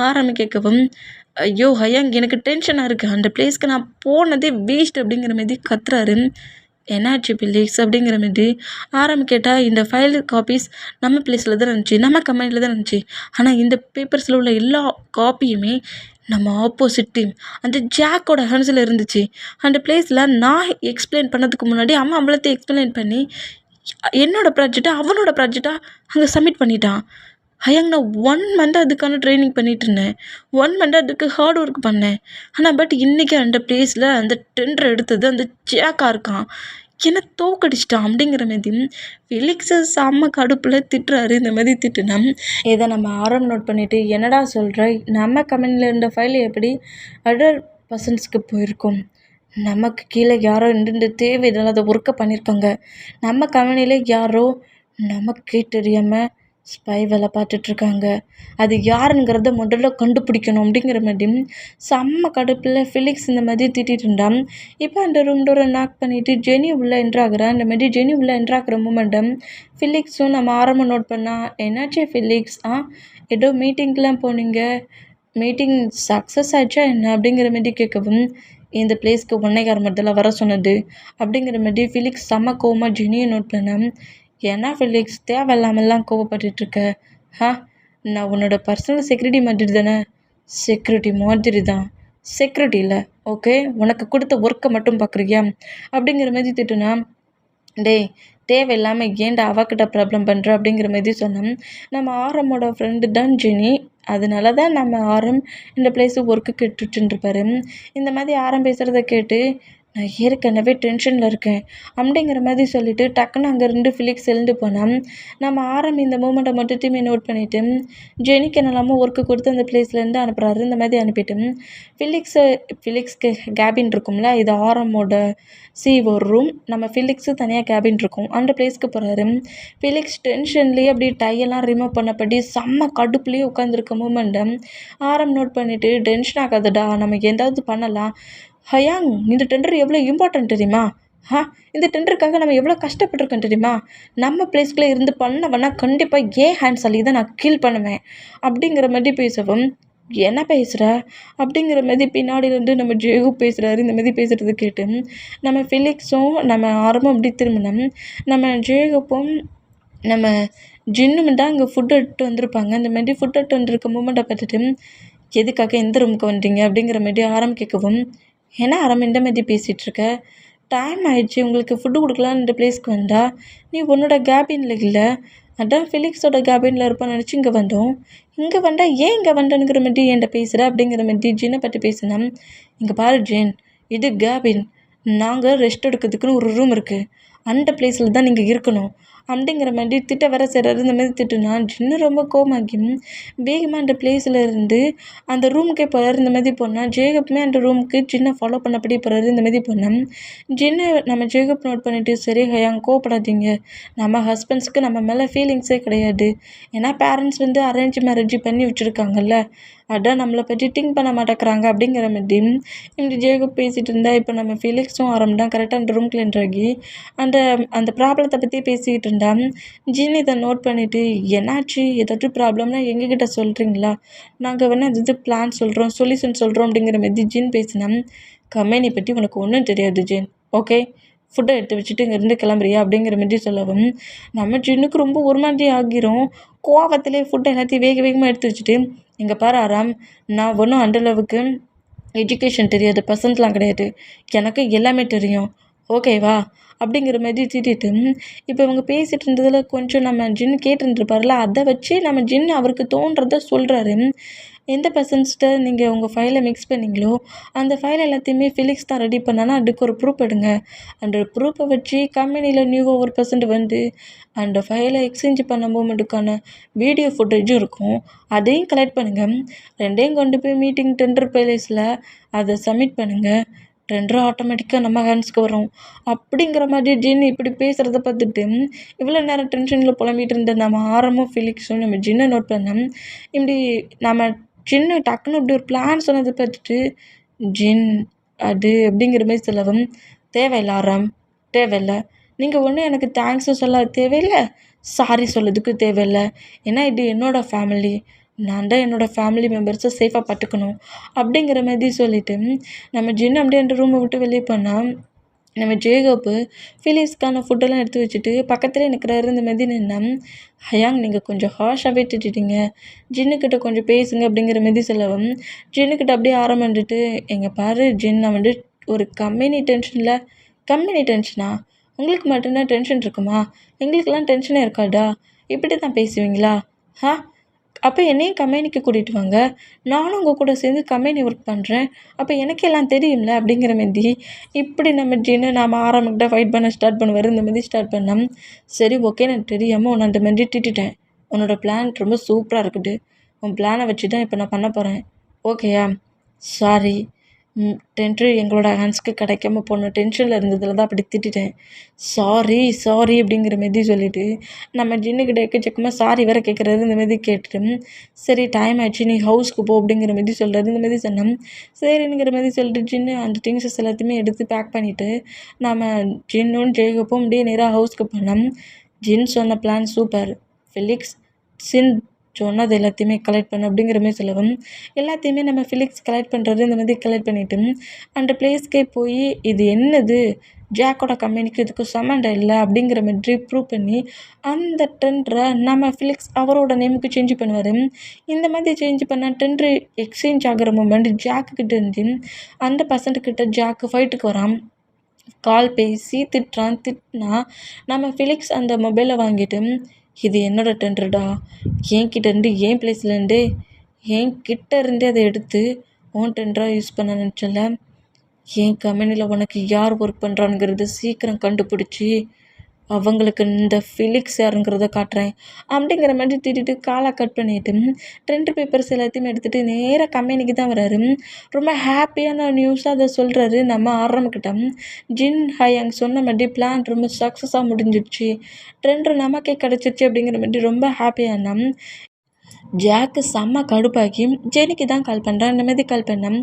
ஆரம் கேட்கவும், ஐயோ ஹயாங், எனக்கு டென்ஷனாக இருக்குது, அந்த பிளேஸ்க்கு நான் போனதே வேஸ்ட் அப்படிங்கிற மாதிரி கத்துறாரு. என்னாச்சு பில்லிக்ஸ் அப்படிங்கிற மாதிரி ஆரம் கேட்டால், இந்த ஃபைல் காப்பீஸ் நம்ம பிளேஸில் தான் இருந்துச்சு, நம்ம கம்பெனியில் தான் இருந்துச்சு, ஆனால் இந்த பேப்பர்ஸில் உள்ள எல்லா காப்பியுமே நம்ம ஆப்போசிட் டீம் அந்த ஜாக்கோட ஹேண்ட்ஸில் இருந்துச்சு. அந்த பிளேஸில் நான் எக்ஸ்பிளைன் பண்ணதுக்கு முன்னாடி அவன் அவ்வளோத்தையும் எக்ஸ்பிளைன் பண்ணி என்னோடய ப்ராஜெக்டை அவனோட ப்ராஜெக்டாக அங்கே சப்மிட் பண்ணிட்டான். ஹயாங், நான் 1 மந்த் அதுக்கான ட்ரைனிங் பண்ணிகிட்டு இருந்தேன், 1 மந்த் அதுக்கு ஹார்ட் ஒர்க் பண்ணேன், ஆனால் பட் இன்றைக்கி அந்த பிளேஸில் அந்த டெண்டர் எடுத்தது அந்த ஜாக்காக இருக்கான், என்னை தோக்கடிச்சிட்டான் அப்படிங்கிற மாதிரி ஃபிலிக்ஸை செம்ம கடுப்பில் திட்டுறாரு. இந்த மாதிரி திட்டுனா இதை நம்ம ஆரம் நோட் பண்ணிவிட்டு, என்னடா சொல்கிற, நம்ம கம்பெனியில் இருந்த ஃபைல் எப்படி அதர் பர்சன்ஸ்க்கு போயிருக்கோம், நமக்கு கீழே யாரோ இந்த தேவையில்லாத ஒர்க்கை பண்ணியிருக்காங்க, நம்ம கம்பெனியில் யாரோ நமக்கே தெரியாமல் ஸ்பை வேலை பார்த்துட்ருக்காங்க, அது யாருங்கிறத முதல்ல கண்டுபிடிக்கணும் அப்படிங்கிற மாதிரி செம்ம கடுப்பில் ஃபிலிக்ஸ் இந்த மாதிரி திட்டிகிட்டு இருந்தான். இப்போ அந்த ரூம் டோரை நாக் பண்ணிவிட்டு ஜெனி உள்ளே என்ட்ராகிறான். இந்த மாதிரி ஜெனி உள்ளே என்ட்ராகிற மூமெண்டம் ஃபிலிக்ஸும் நம்ம ஆரம்பம் நோட் பண்ணால், என்னாச்சு ஃபிலிக்ஸ், ஏதோ மீட்டிங்க்கெலாம் போனீங்க, மீட்டிங் சக்ஸஸ் ஆச்சா என்ன அப்படிங்கிற மாதிரி கேட்கவும், இந்த பிளேஸ்க்கு ஒன்னைக்கார மரத்தில் வர சொன்னது அப்படிங்கிற மாதிரி ஃபிலிக்ஸ் செம்ம கோவமாக ஜெனியை நோட் பண்ணேன். ஏன்னா ஃபிலிக்ஸ் தேவையில்லாமல்லாம் கோவப்பட்டுட்ருக்க, நான் உன்னோட பர்சனல் செக்யூரிட்டி மாதிரி தானே, செக்யூரிட்டி மாதிரி தான், செக்யூரிட்டி இல்லை, ஓகே, உனக்கு கொடுத்த ஒர்க்கை மட்டும் பார்க்குறியா அப்படிங்கிற மாதிரி திட்டுனா, டேய் தேவையில்லாமல் ஏன்டா அவகிட்ட ப்ராப்ளம் பண்ணுற அப்படிங்கிற மாதிரி சொன்னோம். நம்ம ஆரமோட ஃப்ரெண்டு தான் ஜெனி, அதனால தான் நம்ம ஆரம் இந்த பிளேஸுக்கு ஒர்க்கு கேட்டுட்ருப்பாரு. இந்த மாதிரி ஆரம் பேசுகிறத கேட்டு, நான் ஏற்கனவே டென்ஷனில் இருக்கேன் அப்படிங்கிற மாதிரி சொல்லிவிட்டு டக்குன்னு அங்கேருந்து ஃபிலிக்ஸ் எழுந்து போனால், நம்ம ஆரம் இந்த மூமெண்ட்டை மட்டுமே நோட் பண்ணிவிட்டு ஜெனிக்கு என்னெல்லாமோ ஒர்க்கு கொடுத்து அந்த பிளேஸ்லேருந்து அனுப்புகிறாரு. இந்த மாதிரி அனுப்பிட்டு ஃபிலிக்ஸ்க்கு கேபின் இருக்கும்ல, இது ஆரமோட சிஓ ரூம், நம்ம ஃபிலிக்ஸு தனியாக கேபின் இருக்கும், அந்த பிளேஸ்க்கு போகிறாரு. ஃபிலிக்ஸ் டென்ஷன்லேயே அப்படி டையெல்லாம் ரிமூவ் பண்ணப்படி செம்ம கடுப்புலேயே உட்காந்துருக்க மூமெண்ட்டை ஆரம் நோட் பண்ணிவிட்டு, டென்ஷன் ஆகாதடா, நம்ம எதாவது பண்ணலாம், ஹயாங் இந்த டெண்டர் எவ்வளோ இம்பார்ட்டன்ட் தெரியுமா, இந்த டெண்டருக்காக நம்ம எவ்வளோ கஷ்டப்பட்டுருக்கோம் தெரியுமா, நம்ம பிளேஸ்க்குள்ளே இருந்து பண்ணவனா கண்டிப்பாக ஹேண்ட்ஸ் அள்ளி தான் நான் கீல் பண்ணுவேன் அப்படிங்கிற மாதிரி பேசவும், என்ன பேசுகிற அப்படிங்கிற மாதிரி பின்னாடியிலேருந்து நம்ம ஜேகு பேசுகிறாரு. இந்த மாதிரி பேசுகிறது கேட்டு நம்ம ஃபிலிக்ஸும் நம்ம ஆரம்பம் அப்படி திரும்பினோம். நம்ம ஜேகுப்பும் நம்ம ஜின்னும் தான் அங்கே ஃபுட் எடுத்து வந்திருப்பாங்க. இந்த மாதிரி ஃபுட் எடுத்து வந்திருக்க மூமெண்ட்டை பார்த்துட்டு, எதுக்காக எந்த ரூமுக்கு வந்துட்டீங்க அப்படிங்கிற மாதிரி ஆரம் கேட்கவும், ஏன்னா ஆரம் இந்த மாதிரி பேசிகிட்ருக்க, டைம் ஆகிடுச்சு, உங்களுக்கு ஃபுட்டு கொடுக்கலான்னு இந்த பிளேஸ்க்கு வந்தால் நீ உன்னோட கேபினில் இல்லை, அதான் ஃபிலிக்ஸோட கேபினில் இருப்பான்னு நினச்சி இங்கே வந்தோம். இங்கே வந்தா ஏன் இங்கே வந்தேனுங்கிற மாதிரி என்கிட்ட பேசுகிற அப்படிங்கிற மாதிரி ஜின்னை பற்றி பேசினேன். இங்கே பாரு ஜேன், இது கேபின். நாங்கள் ரெஸ்ட் எடுக்கிறதுக்குன்னு ஒரு ரூம் இருக்குது, அந்த பிளேஸில் தான் நீங்கள் இருக்கணும் அப்படிங்கிற மாதிரி திட்ட வர செய்கிறாரு. இந்த மாதிரி திட்டுனா ஜின்னு ரொம்ப கோமாக்கி வேகமாக அந்த பிளேஸில் இருந்து அந்த ரூமுக்கே போகிறாரு. இந்த மாதிரி போனால் ஜேகப்புமே அந்த ரூமுக்கு ஜின்னை ஃபாலோ பண்ணபடி போகிறாரு. இந்த மாதிரி போனேன். ஜின்னு நம்ம ஜேகப் நோட் பண்ணிவிட்டு, சரி ஹயாங் கோவப்படாதீங்க, நம்ம ஹஸ்பண்ட்ஸ்க்கு நம்ம மேலே ஃபீலிங்ஸே கிடையாது, ஏன்னா பேரண்ட்ஸ் வந்து அரேஞ்ச் மேரேஜ் பண்ணி வச்சுருக்காங்கல்ல, அதான் நம்மளை பற்றி திங்க் பண்ண மாட்டேங்கிறாங்க அப்படிங்கிற மாதிரி இப்படி ஜேகப் பேசிகிட்டு இருந்தால் இப்போ நம்ம ஃபிலிக்ஸும் ஆரம்பிட்டான் கரெக்டாக அந்த ரூம்குள்ள என்ட்ராகி அந்த அந்த ப்ராப்ளத்தை பற்றி பேசிக்கிட்டு இருந்தான். ஜின் இதை நோட் பண்ணிவிட்டு, என்னாச்சு, ஏதாச்சும் ப்ராப்ளம்னா எங்ககிட்ட சொல்கிறீங்களா, நாங்கள் வேணால் இது பிளான் சொல்கிறோம், சொல்யூஷன் சொல்கிறோம் அப்படிங்கிற மாதிரி ஜின் பேசினான். கம்பெனி பற்றி உனக்கு ஒன்றும் தெரியாது ஜின், ஓகே, ஃபுட்டை எடுத்து வச்சுட்டு இங்கேருந்து கிளம்புறியா அப்படிங்கிற மாதிரி சொல்லவும் நம்ம ஜின்னுக்கு ரொம்ப ஒரு மாதிரி ஆகிரும். கோவத்திலே ஃபுட்டை எல்லாத்தையும் வேகமாக எடுத்து வச்சுட்டு, இங்கே பாரு ஆராம், நான் ஒன்றும் அந்த அளவுக்கு எஜுகேஷன் தெரியாது பர்சன்ட்லாம் கிடையாது, எனக்கு எல்லாமே தெரியும், ஓகேவா அப்படிங்கிற மாதிரி திட்டிட்டு இப்போ இவங்க பேசிகிட்டு இருந்ததில் கொஞ்சம் நம்ம ஜின்னு கேட்டுருந்துருப்பார்ல, அதை வச்சு நம்ம ஜின்னு அவருக்கு தோன்றதை சொல்கிறாரு. எந்த பர்சன்ஸ்கிட்ட நீங்கள் உங்கள் ஃபைலை மிக்ஸ் பண்ணிங்களோ அந்த ஃபைல் எல்லாத்தையுமே ஃபிலிக்ஸ் தான் ரெடி பண்ணானா அதுக்கு ஒரு ப்ரூஃப் எடுங்க, அந்த ப்ரூஃபை வச்சு கம்பெனியில் நியூவாக ஒரு பர்சன்ட் வந்து அந்த ஃபைலை எக்ஸ்சேஞ்ச் பண்ண மூமெண்ட்டுக்கான வீடியோ ஃபுட்டேஜும் இருக்கும், அதையும் கலெக்ட் பண்ணுங்கள், ரெண்டையும் கொண்டு போய் மீட்டிங் டெண்டர் பேலேஸில் அதை சப்மிட் பண்ணுங்கள், டெண்டரும் ஆட்டோமேட்டிக்காக நம்ம ஹேண்ட்ஸ்க்கு வரும் அப்படிங்கிற மாதிரி ஜின் இப்படி பேசுகிறத பார்த்துட்டு இவ்வளோ நேரம் டென்ஷனில் புலம்பிகிட்டு இருந்த நம்ம ஆரமும் ஃபிலிக்ஸும் நம்ம ஜின்னை நோட் பண்ணோம். இப்படி நம்ம ஜின்னு டக்குன்னு இப்படி ஒரு பிளான் சொன்னதை பார்த்துட்டு ஜின் அது அப்படிங்கிற மாதிரி சொல்லவும், தேவையில்லை ஆராம், தேவையில்லை, நீங்கள் ஒன்றும் எனக்கு தேங்க்ஸும் சொல்ல தேவையில்லை, சாரி சொல்லதுக்கு தேவையில்லை, ஏன்னா இது என்னோடய ஃபேமிலி, நான் தான் என்னோடய ஃபேமிலி மெம்பர்ஸை சேஃபாக பார்த்துக்கணும் அப்படிங்கிற மாதிரி சொல்லிவிட்டு நம்ம ஜின்னு அப்படியே அந்த ரூமை விட்டு வெளியே போனால் நம்ம ஜேகப்பு ஃபிலிக்ஸ்க்கான ஃபுட்டெல்லாம் எடுத்து வச்சுட்டு பக்கத்துலேயே நிற்கிறாரு. இந்த மாதிரி நின்னா, ஹயாங் நீங்கள் கொஞ்சம் ஹார்ஷாகவே திட்டிட்டீங்க, ஜின்னுக்கிட்ட கொஞ்சம் பேசுங்க அப்படிங்கிற மாதிரி சொல்லவும் ஜின்னுக்கிட்ட அப்படியே ஆரம்பிச்சுட்டு, எங்கள் பாரு ஜின், நான் வந்து ஒரு கம்பெனி டென்ஷனா, உங்களுக்கு மட்டும்தான் டென்ஷன் இருக்குமா, எங்களுக்கெல்லாம் டென்ஷனே இருக்காதா, இப்படி தான் பேசுவீங்களா, அப்போ என்னையும் கம்பெனிக்கு கூட்டிகிட்டு வாங்க, நானும் உங்கள் கூட சேர்ந்து கம்பெனி ஒர்க் பண்ணுறேன், அப்போ எனக்கு எல்லாம் தெரியும்ல அப்படிங்கிற மாதிரி இப்படி நம்ம ஜின்னு நாம் ஆரம்பிக்கிட்ட ஃபைட் பண்ண ஸ்டார்ட் பண்ணுவார். இந்த மாதிரி ஸ்டார்ட் பண்ணோம். சரி ஓகே, நான் தெரியாமல் உன்னை அந்த மாதிரி திட்டிட்டேன், உன்னோட பிளான் ரொம்ப சூப்பராக இருக்குது, உன் பிளானை வச்சு தான் இப்போ நான் பண்ண போகிறேன், ஓகேயா, சாரி, டென்ட்ரு எங்களோட ஹேண்ட்ஸ்க்கு கிடைக்காம போன டென்ஷனில் இருந்ததில் தான் அப்படி திட்டிட்டேன், சாரி அப்படிங்கிற மாதிரி சொல்லிவிட்டு நம்ம ஜின்னுக்கிட்ட எக்கச்சக்கமாக சாரி வேறு கேட்குறாரு. இந்த மாதிரி கேட்டுட்டு, சரி டைம் ஆயிடுச்சு நீ ஹவுஸ்க்கு போ அப்படிங்கிற மாதிரி சொல்கிறாரு. இந்த மாதிரி சொன்னோம். சரிங்கிற மாதிரி சொல்லிட்டு ஜின்னு அந்த திங்ஸஸ் எல்லாத்தையுமே எடுத்து பேக் பண்ணிவிட்டு நம்ம ஜின்னும் ஜேகப்பும் அப்படியே நேராக ஹவுஸ்க்கு போனோம். ஜின் சொன்ன பிளான் சூப்பர், ஃபிலிக்ஸ் சின் சொன்னது எல்லாத்தையுமே கலெக்ட் பண்ண அப்படிங்கிற மாதிரி சொல்லவும் எல்லாத்தையுமே நம்ம ஃபிலிக்ஸ் கலெக்ட் பண்ணுறாரு. இந்த மாதிரி கலெக்ட் பண்ணிவிட்டு அந்த பிளேஸ்க்கே போய் இது என்னது, ஜாக்கோட கம்பெனிக்கு இதுக்கு சம்மந்தம் இல்லை அப்படிங்கிற மாதிரி ப்ரூவ் பண்ணி அந்த டெண்டரை நம்ம ஃபிலிக்ஸ் அவரோட நேமுக்கு சேஞ்ச் பண்ணுவார். இந்த மாதிரி சேஞ்ச் பண்ணால் டெண்டர் எக்ஸ்சேஞ்ச் ஆகிற மூமெண்ட் ஜாக்குக்கிட்ட இருந்து அந்த பர்சன்ட்கிட்ட ஜாக்கு ஃபைட்டுக்கு வரான். கால் பேசி திட்டினா நம்ம ஃபிலிக்ஸ் அந்த மொபைலை வாங்கிட்டு, இது என்னோட டெண்டர்டா, என்கிட்டேருந்து என் பிளேஸ்லேருந்தே என்கிட்டேருந்தே அதை எடுத்து உன் டெண்டராக யூஸ் பண்ண நினச்சல, என் கம்பெனியில் உனக்கு யார் ஒர்க் பண்ணுறானுங்கிறத சீக்கிரம் கண்டுபிடிச்சி அவங்களுக்கு இந்த ஃபிலிக்ஸ் யாருங்கிறத காட்டுறேன் அப்படிங்கிற மாதிரி திட்டிட்டு காலை கட் பண்ணிவிட்டு டெண்டர் பேப்பர்ஸ் எல்லாத்தையுமே எடுத்துகிட்டு நேராக கம்பெனிக்கு தான் வராரு. ரொம்ப ஹாப்பியான நியூஸாக அதை சொல்கிறாரு. நம்ம ஆரம்பிக்கிட்டோம். ஜின் ஹயாங் சொன்ன மாதிரி பிளான் ரொம்ப சக்ஸஸாக முடிஞ்சிடுச்சு, டெண்டர் நமக்கே கிடச்சிருச்சு அப்படிங்கிற மாதிரி ரொம்ப ஹாப்பியானோம். ஜாக்கு செம்ம கடுப்பாக்கி ஜெனிக்கு தான் கால் பண்ணுறான். இந்த மாதிரி கால் பண்ணேன்.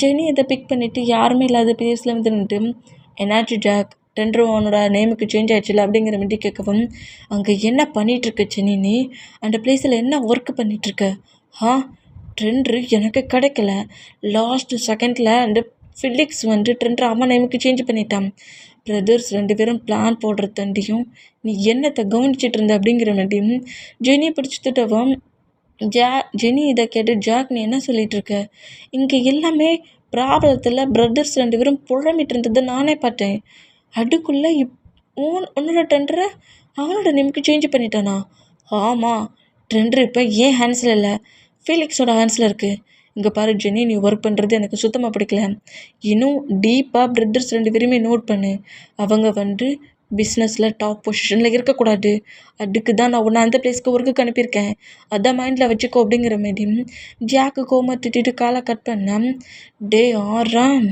ஜெனி இதை பிக் பண்ணிவிட்டு யாருமே இல்லாத பிளேஸில் வந்து நின்றுட்டு, என்னாச்சு ஜாக், டெண்டர் உன்னோட நேமுக்கு சேஞ்ச் ஆகிடுச்சில்ல அப்படிங்கிற மாதிரி கேட்கவும், அங்கே என்ன பண்ணிகிட்ருக்க ஜெனி, நீ அந்த பிளேஸில் என்ன ஒர்க் பண்ணிகிட்ருக்க, டெண்டர் எனக்கு கிடைக்கல, லாஸ்ட் செகண்டில் அந்த ஃபிலிக்ஸ் வந்து டெண்டர் அவன் நேமுக்கு சேஞ்ச் பண்ணிட்டான், பிரதர்ஸ் 2 பேரும் பிளான் போடுற தண்டியும் நீ என்னத்தை கவனிச்சிட்டு இருந்த அப்படிங்கிற மாதிரி ஜெனி பிடிச்சி திட்டவும் ஜெனி இதை கேட்டு, ஜாக் நீ என்ன சொல்லிகிட்ருக்க, இங்கே எல்லாமே ப்ராப்ளத்தில் பிரதர்ஸ் 2 பேரும் புழம்பிட்டு இருந்ததை நானே பார்த்தேன், அதுக்குள்ளே உன்னோட டெண்டரை அவனோட நேமுக்கு சேஞ்ச் பண்ணிட்டானா, ஆமாம், ட்ரெண்டர் இப்போ ஏன் ஹேண்ட்ஸில் இல்லை, ஃபீலிக்ஸோட ஹேண்ட்ஸில் இருக்குது. இங்கே பாரு ஜெனி, நீ ஒர்க் பண்ணுறது எனக்கு சுத்தமாக பிடிக்கல. இன்னும் டீப்பாக பிரதர்ஸ் 2 பேருமே நோட் பண்ணு. அவங்க பிஸ்னஸில் டாப் பொசிஷனில் இருக்கக்கூடாது. அதுக்கு தான் நான் உன்னை அந்த பிளேஸ்க்கு ஒர்க்குக்கு அனுப்பியிருக்கேன். அதான் மைண்டில் வச்சுக்கோ அப்படிங்கிற மாரி ஜாக்கு கோமா திட்டிட்டு காலை கட் பண்ணேன். டே ஆறாம்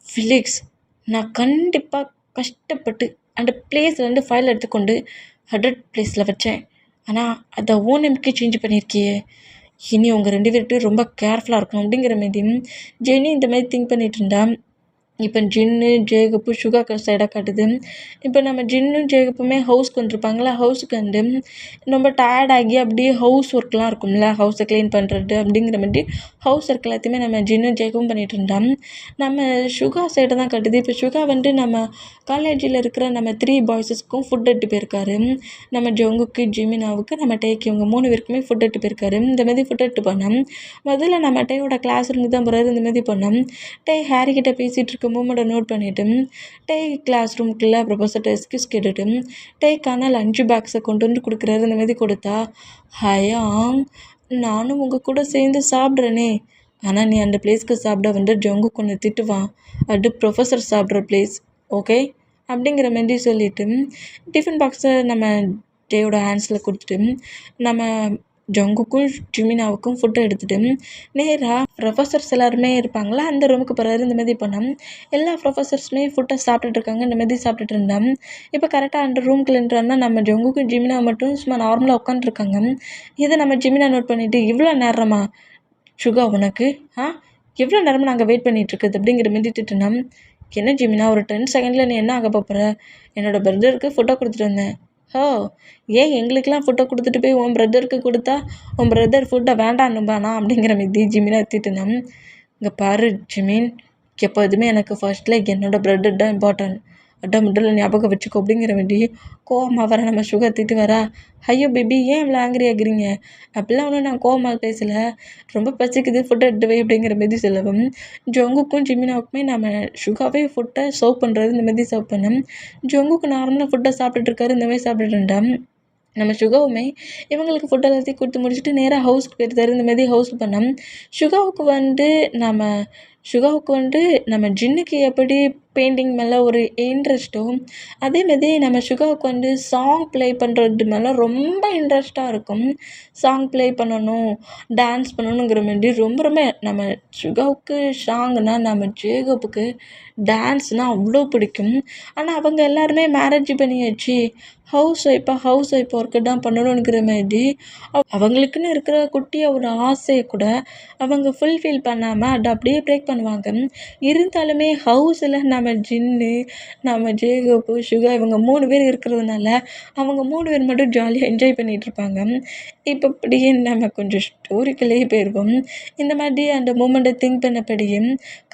ஃபிலிக்ஸ், நான் கண்டிப்பாக கஷ்டப்பட்டு அந்த பிளேஸ்லேருந்து ஃபைல் எடுத்துக்கொண்டு 100 பிளேஸில் வச்சேன். ஆனால் அதை ஓன் எம்கே சேஞ்ச் பண்ணியிருக்கியே. இனி உங்கள் 2 பேர்கிட்டையும் ரொம்ப கேர்ஃபுல்லாக இருக்கணும் அப்படிங்கிற மாரி ஜெனி இந்த மாதிரி திங்க் பண்ணிகிட்டு இருந்தா. இப்போ ஜின்னு ஜேகப்பு சுகா சைடாக காட்டுது. இப்போ நம்ம ஜின்னும் ஜேகப்புமே ஹவுஸ்க்கு வந்துருப்பாங்களா, ஹவுஸுக்கு வந்து ரொம்ப டயர்டாகி அப்படியே ஹவுஸ் ஒர்க்லாம் இருக்கும்ல, ஹவுஸை க்ளீன் பண்ணுறது அப்படிங்கிற மாதிரி ஹவுஸ் ஒர்க் எல்லாத்தையுமே நம்ம ஜின்னும் ஜேகப்பும் பண்ணிகிட்டு இருந்தோம். நம்ம சுகா சைடை தான் காட்டுது. இப்போ சுகா நம்ம காலேஜில் இருக்கிற நம்ம 3 பாய்ஸஸ்க்கும் ஃபுட் எடுத்து போயிருக்காரு. நம்ம ஜோங்குக்கு, ஜிமினாவுக்கு, நம்ம டேக்கு, இவங்க 3 பேருக்குமே ஃபுட் எடுத்து போயிருக்காரு. இந்த மாதிரி ஃபுட் எடுத்து போனோம். முதல்ல நம்ம டேயோட கிளாஸ் ரூமுக்கு தான் போகிறாரு. இந்த மாதிரி போனோம். டே ஹாரிக்கிட்ட பேசிகிட்டு இருக்க மூமெண்ட்டை நோட் பண்ணிவிட்டு டே கிளாஸ் ரூமுக்குள்ளே ப்ரொஃபஸர்கிட்ட எக்ஸ்கியூஸ் கேட்டுட்டு டேக்கான லஞ்ச் பாக்ஸை கொண்டு வந்து கொடுக்குறாரு. இந்த மாதிரி கொடுத்தா, ஹயாங், நானும் உங்கள் கூட சேர்ந்து சாப்பிட்றேனே, ஆனால் நீ அந்த பிளேஸ்க்கு சாப்பிட ஜங்கு கொண்டு திட்டுவான். அது ப்ரொஃபஸர் சாப்பிட்ற பிளேஸ், ஓகே அப்படிங்கிற மாதிரி சொல்லிவிட்டு டிஃபன் பாக்ஸை நம்ம டேயோட ஹேண்ட்ஸில் கொடுத்துட்டு நம்ம ஜங்குக்கும் ஜிமினாவுக்கும் ஃபுட்டை எடுத்துகிட்டு நேராக ப்ரொஃபஸர்ஸ் எல்லாருமே இருப்பாங்களா அந்த ரூமுக்கு போகிறாரு. இந்த மாதிரி போனோம். எல்லா ப்ரொஃபஸர்ஸுமே ஃபுட்டை சாப்பிட்டுட்டு இருக்காங்க. இந்த மாதிரி சாப்பிட்டுட்டு இருந்தோம். இப்போ கரெக்டாக அந்த ரூம்குள்ள என்ட்ரானா நம்ம ஜங்குக்கும் ஜிமினா மட்டும் சும்மா நார்மலாக உட்காந்துருக்காங்க. இதை நம்ம ஜிமினா நோட் பண்ணிவிட்டு, இவ்வளோ நேரமா சுகா உனக்கு எவ்வளோ நேரமாக நாங்கள் வெயிட் பண்ணிகிட்ருக்குது அப்படிங்கிற மாதிரி திட்டுனோம். என்ன ஜிமினா, ஒரு 10 செகண்டில் நீ என்ன ஆக போகிற? என்னோடய பிரதருக்கு ஃபுட்டை கொடுத்துட்டு வந்தேன். ஓ, ஏன் எங்களுக்கெல்லாம் ஃபுட்டை கொடுத்துட்டு போய் உன் பிரதருக்கு கொடுத்தா உன் பிரதர் ஃபுட்டை வேண்டான்னுபானா அப்படிங்கிற மாதிரி ஜிமினா திட்டுனோம். இங்கே பாரு ஜிமின், எப்போதுமே எனக்கு ஃபர்ஸ்ட்டில் என்னோடய பிரதர் தான் இம்பார்ட்டன்ட். அதான் முதல்ல ஞாபகம் வச்சுக்கோ அப்படிங்கிற மாதிரி கோவமாக வர நம்ம சுகர் திட்டு வரா. ஐயோ பேபி, ஏன் இவ்வளோ ஆங்கிரி ஆகுறீங்க? அப்படிலாம் ஒன்றும் நான் கோவமாக பேசலை, ரொம்ப பசிக்குது, ஃபுட்டை எடுத்துவே அப்படிங்கிற மாதிரி சொல்லவும் ஜொங்குக்கும் ஜிமினாவுக்குமே நம்ம சுகாவே ஃபுட்டை சர்வ் பண்ணுறது. இந்த மாதிரி சர்வ் பண்ணோம். ஜொங்குக்கு நார்மலாக ஃபுட்டை சாப்பிட்டுட்டு இருக்காரு. இந்த மாதிரி சாப்பிட்டுட்டு இருந்தோம். நம்ம சுகாவுமே இவங்களுக்கு ஃபுட் எல்லாத்தையும் கொடுத்து முடிச்சுட்டு நேராக ஹவுஸ்க்கு போயிருந்தாரு. இந்த மாதிரி ஹவுஸ்க்கு பண்ணோம். சுகாவுக்கு நம்ம ஜின்னுக்கு எப்படி பெயிண்டிங் மேலே ஒரு இன்ட்ரெஸ்ட்டோ, அதேமாரி நம்ம சுகாவுக்கு சாங் ப்ளே பண்ணுறது மேலே ரொம்ப இன்ட்ரெஸ்ட்டாக இருக்கும். சாங் ப்ளே பண்ணணும், டான்ஸ் பண்ணணுங்கிற மாதிரி ரொம்ப ரொம்ப நம்ம சுகாவுக்கு சாங்னால் நம்ம ஜேகப்புக்கு டான்ஸ்னால் அவ்வளோ பிடிக்கும். ஆனால் அவங்க எல்லாருமே மேரேஜ் பண்ணியாச்சு, ஹவுஸ் ஒய்ஃப் ஒர்க்கு தான் பண்ணணுங்கிற மாதிரி அவங்களுக்குன்னு இருக்கிற குட்டியாக ஒரு ஆசையை கூட அவங்க ஃபுல்ஃபில் பண்ணாமல் அதை அப்படியே பிரேக் பண்ணுவாங்க. இருந்தாலுமே ஹவுஸில் நம்ம ஜின்னு, நம்ம ஜேகப்பு, சுகா இவங்க 3 பேர் இருக்கிறதுனால அவங்க 3 பேர் மட்டும் ஜாலியாக என்ஜாய் பண்ணிகிட்ருப்பாங்க. இப்போ அப்படியே நம்ம கொஞ்சம் ஸ்டோரிக்குள்ளே போயிடுவோம். இந்த மாதிரி அந்த மூமெண்ட்டை திங்க் பண்ணபடியே,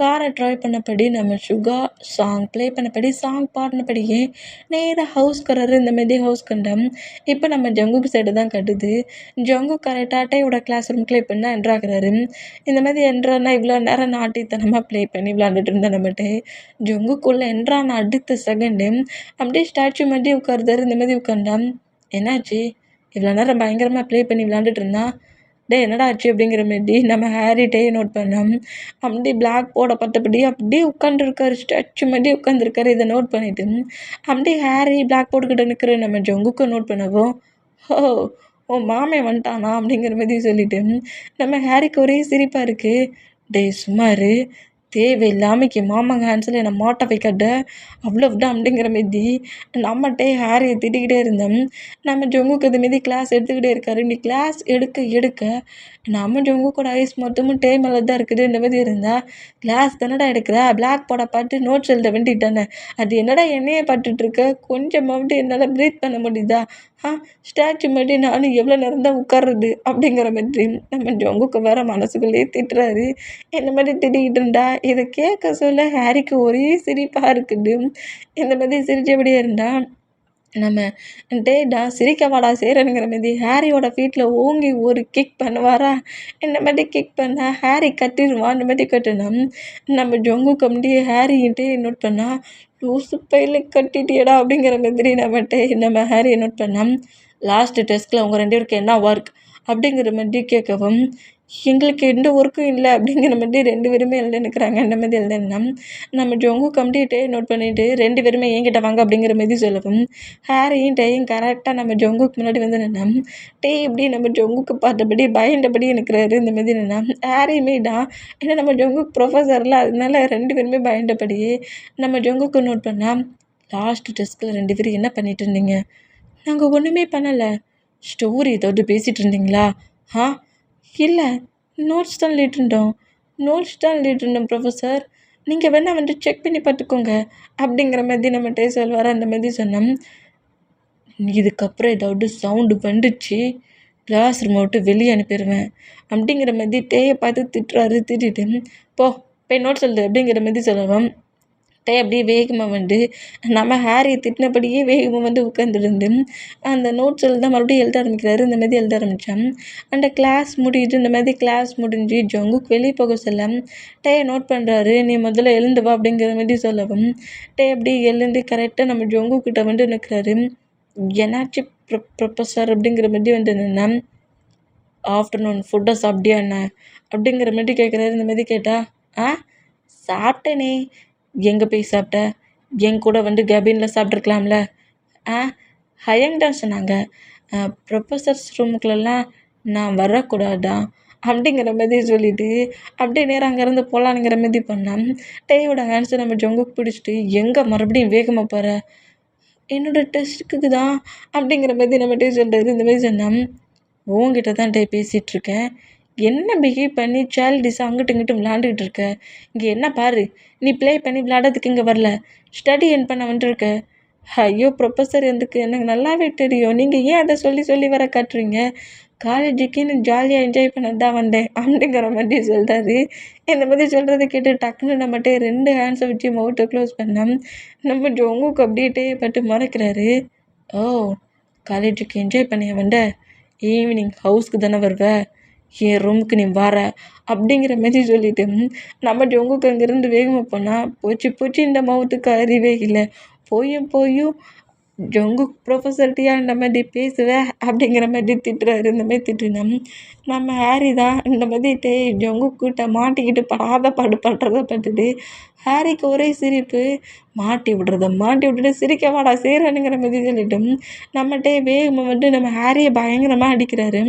காரை ட்ரைவ் பண்ணபடி, நம்ம சுகா சாங் ப்ளே பண்ணபடி, சாங் பாடினபடியே நேராக ஹவுஸ்க்கு வர்றாரு. இந்த மாதிரி ஹவுஸ் கண்டோம். இப்போ நம்ம ஜங்குக்கு சைடு தான் கட்டுது. ஜங்கு கரெக்டாக டேயோட கிளாஸ் ரூம்குள்ளே இப்போ தான் என்ட்ராகிறாரு. இந்த மாதிரி என்ட்ரானா இவ்வளோ நேரம் நாட்டித்தனமாக ப்ளே பண்ணி விளாண்டுட்டு இருந்தேன் நம்மகிட்ட. ஜங்குக்குள்ளே என்ட்ரான அடுத்த செகண்டு அப்படியே ஸ்டாச்சு மாதிரி உட்காருதாரு. இந்த மாதிரி உட்காண்டான். என்னாச்சு, இவ்வளோ நேரம் பயங்கரமாக ப்ளே பண்ணி விளாண்டுட்டு இருந்தான், டே என்னடா ஆச்சு அப்படிங்கிற மாதிரி நம்ம ஹாரிட்டே நோட் பண்ணோம். அப்படியே பிளாக் போர்டை பார்த்தபடி அப்படியே உட்காந்துருக்காரு, ஸ்டாச்சு மாதிரி உட்காந்துருக்காரு. இதை நோட் பண்ணிவிட்டு அப்படியே ஹாரி பிளாக் போர்டுக்கிட்ட நிற்கிற நம்ம ஜங்குக்கு நோட் பண்ணவும், ஓ மாமே வந்துட்டானா அப்படிங்கிற மாதிரி சொல்லிவிட்டு நம்ம ஹாரிக்கு ஒரே சிரிப்பாக இருக்குது. டே சுமார், தேவையில்லாமைக்கு மாமாங்க ஹேண்ட்ஸில் என்னை மாட்ட வைக்காத, அவ்வளோதான் அப்படிங்கிற மாரி நம்மகிட்டே ஹாரியை திட்டிக்கிட்டே இருந்தோம். நம்ம ஜங்குக்கு அது மாரி கிளாஸ் எடுத்துக்கிட்டே இருக்காரு. நீ கிளாஸ் எடுக்க நம்ம ஜங்குக்கோட ஐஸ் மொத்தமும் டே மேலே தான் இருக்குது. இந்த மாதிரி இருந்தால் கிளாஸ் தானடா எடுக்கிற, பிளாக் போர்டை பார்த்து நோட்ஸ் எழுத வேண்டிட்டானே, அது என்னடா என்னையே பார்த்துட்ருக்க, கொஞ்சமாவது என்னால் ப்ரீத் பண்ண முடியுதா? ஸ்டாச்சு மாதிரி நானும் எவ்வளோ நேரம் தான் உட்கார்றது அப்படிங்கிற மாதிரி நம்ம ஜங்குக்கு வேறு மனசுக்குள்ளேயே திட்டுறாரு. இந்த மாதிரி திட்டிக்கிட்டு இருந்தா இதை கேட்க சொல்ல ஹாரிக்கு ஒரே சிரிப்பாக இருக்குது. இந்த மாதிரி சிரித்தபடியே இருந்தால் நம்ம டேடா சிரிக்கவாடா செய்கிறேங்கிற மாதிரி ஹாரியோட ஃபீட்டில் ஓங்கி ஒரு கிக் பண்ணுவாரா. இந்த மாதிரி கிக் பண்ணால் ஹாரி கட்டிடுவான். இந்த மாதிரி கட்டினா நம்ம ஜொங்கு கம்பி ஹாரின்ட்டு நோட் பண்ணால் லூசு பையில கட்டிட்டியடா அப்படிங்கிற மாதிரி நம்ம ஹாரியை நோட் பண்ணோம். லாஸ்ட்டு டெஸ்ட்டில் அவங்க 2 பேருக்கு என்ன ஒர்க் அப்படிங்கிற மாதிரி கேட்கவும், எங்களுக்கு எந்த ஒர்க்கும் இல்லை அப்படிங்கிற மாதிரி 2 பேருமே எழுதினுக்கிறாங்க. அந்த மாதிரி எழுதுனா நம்ம ஜங்குக் கம்ப்ளீட்டே நோட் பண்ணிவிட்டு 2 பேருமே என்கிட்ட வாங்க அப்படிங்கிற மாதிரி சொல்லவும், ஹேரியும் டேயும் கரெக்டாக நம்ம ஜங்குக் முன்னாடி வந்து நின்னா டே இப்படி நம்ம ஜங்குக்கு பார்த்தபடி பயந்தபடி நிற்கிறாரு. இந்த மாதிரி நின்னா ஹேரியுமே தான் ஏன்னா நம்ம ஜங்குக் ப்ரொஃபஸரில் அதனால 2 பேருமே பயந்தபடியே நம்ம ஜங்குக்கு நோட் பண்ணால் லாஸ்ட்டு டெஸ்ட்டில் 2 பேரும் என்ன பண்ணிட்டு இருந்தீங்க? நாங்கள் ஒன்றுமே பண்ணலை. ஸ்டோரி ஏதாவது பேசிகிட்டு இருந்தீங்களா? ஆ இல்லை, நோட்ஸ் தான் எழுதிட்டுருந்தோம் ப்ரொஃபஸர். நீங்கள் வேணால் வந்து செக் பண்ணி பார்த்துக்கோங்க அப்படிங்கிற மாதிரி நம்ம டே சொல்வார். அந்த மாதிரி சொன்னோம். இதுக்கப்புறம் ஏதாவது சவுண்டு வந்துச்சு கிளாஸ் ரூமை விட்டு வெளியே அனுப்பிடுவேன் அப்படிங்கிற மாதிரி டேயை பார்த்து திட்டுறாரு. திட்டிட்டு போய் நோட்ஸ் எழுது அப்படிங்கிற மாதிரி சொல்லவும், டே அப்படியே வேகமாக வந்து நம்ம ஹேரியை திட்டினபடியே வேகமாக வந்து உட்காந்துருந்து அந்த நோட்ஸ் எழுத மறுபடியும் எழுத ஆரம்பிக்கிறாரு. இந்த மாதிரி எழுத ஆரம்பித்தான். அந்த கிளாஸ் முடியுது. இந்த மாதிரி கிளாஸ் முடிஞ்சு ஜங்குக்கு வெளியே போக சொல்ல டேயை நோட் பண்ணுறாரு. நீ முதல்ல எழுந்து வா அப்படிங்கிற மாதிரி சொல்லவும், டே அப்படியே எழுந்து கரெக்டாக நம்ம ஜங்குக்கிட்ட வந்து நிற்கிறாரு. என்னாச்சு ப்ரொஃபஸர் அப்படிங்கிற மாதிரி வந்து நின்னா, ஆஃப்டர்நூன் ஃபுட்டை சாப்பிட்டியா என்ன அப்படிங்கிற மாதிரி கேட்குறாரு. இந்த மாதிரி கேட்டால் சாப்பிட்டேனே. எங்கே போய் சாப்பிட்ட? என் கூட வந்து கேபினில் சாப்பிட்ருக்கலாம்ல. ஹயங் தான் சொன்னாங்க. ப்ரொஃபஸர்ஸ் ரூமுக்குள்ளெல்லாம் நான் வரக்கூடாதா அப்படிங்கிற மாதிரி சொல்லிவிட்டு அப்படியே நேரம் அங்கேருந்து போகலான்ங்கிற மாதிரி பண்ணான். டேயோட ஹேண்ட்ஸை நம்ம ஜங்குக்கு பிடிச்சிட்டு எங்கே மறுபடியும் வேகமாக போகிற? என்னோடய டெஸ்ட்டுக்கு தான் அப்படிங்கிற மாதிரி நம்ம டே சொல்கிறாரு. இந்த மாதிரி சொன்னான். உங்ககிட்ட தான் டே பேசிகிட்ருக்கேன். என்ன பிஹேவ் பண்ணி சைல்டிஷாக அங்கிட்டும் இங்கிட்டும் விளாண்டுக்கிட்டு இருக்க? இங்கே என்ன பாரு, நீ ப்ளே பண்ணி விளையாடுறதுக்கு இங்கே வரல, ஸ்டடி என் பண்ண வந்துருக்க. ஐயோ ப்ரொஃபஸர் எதுக்கு? எனக்கு நல்லாவே தெரியும். நீங்கள் ஏன் அதை சொல்லி வர காட்டுறீங்க? காலேஜுக்கு நான் ஜாலியாக என்ஜாய் பண்ண தான் வந்தேன் அப்படிங்கிற மாதிரி சொல்கிறாரு. இந்த மாதிரி சொல்கிறத கேட்டு டக்குன்னு நம்மகிட்ட 2 ஹேண்ட்ஸை வச்சு மவுத்தை க்ளோஸ் பண்ணோம். நம்ம ஜங்குக்கு அப்படியே பட்டு மறைக்கிறாரு. ஓ, காலேஜுக்கு என்ஜாய் பண்ணிய வந்த? ஈவினிங் ஹவுஸ்க்கு தானே வருவ? என் ரூமுக்கு நீ வர அப்படிங்கிற மாதிரி சொல்லிவிட்டு நம்ம ஜங்குக்கு அங்கேருந்து வேகமாக போனால் போச்சு இந்த மவுத்துக்கு அறிவே இல்லை. போயும் ஜங்குக் ப்ரொஃபஸர்கிட்டயா இந்த மாதிரி பேசுவேன் அப்படிங்கிற மாதிரி திட்டுறாரு. இந்த மாதிரி திட்டுனா நம்ம ஹேரி தான் இந்த மாதிரி ஜங்குக்கிட்ட மாட்டிக்கிட்டு படாத படுறத பார்த்துட்டு ஹேரிக்கு ஒரே சிரிப்பு. மாட்டி விட்டுட்டு சிரிக்க வாடா சேரனுங்கிற மாதிரி சொல்லிவிட்டு நம்மகிட்டே வேகமாக வந்து நம்ம ஹேரியை பயங்கரமாக அடிக்கிறாரு.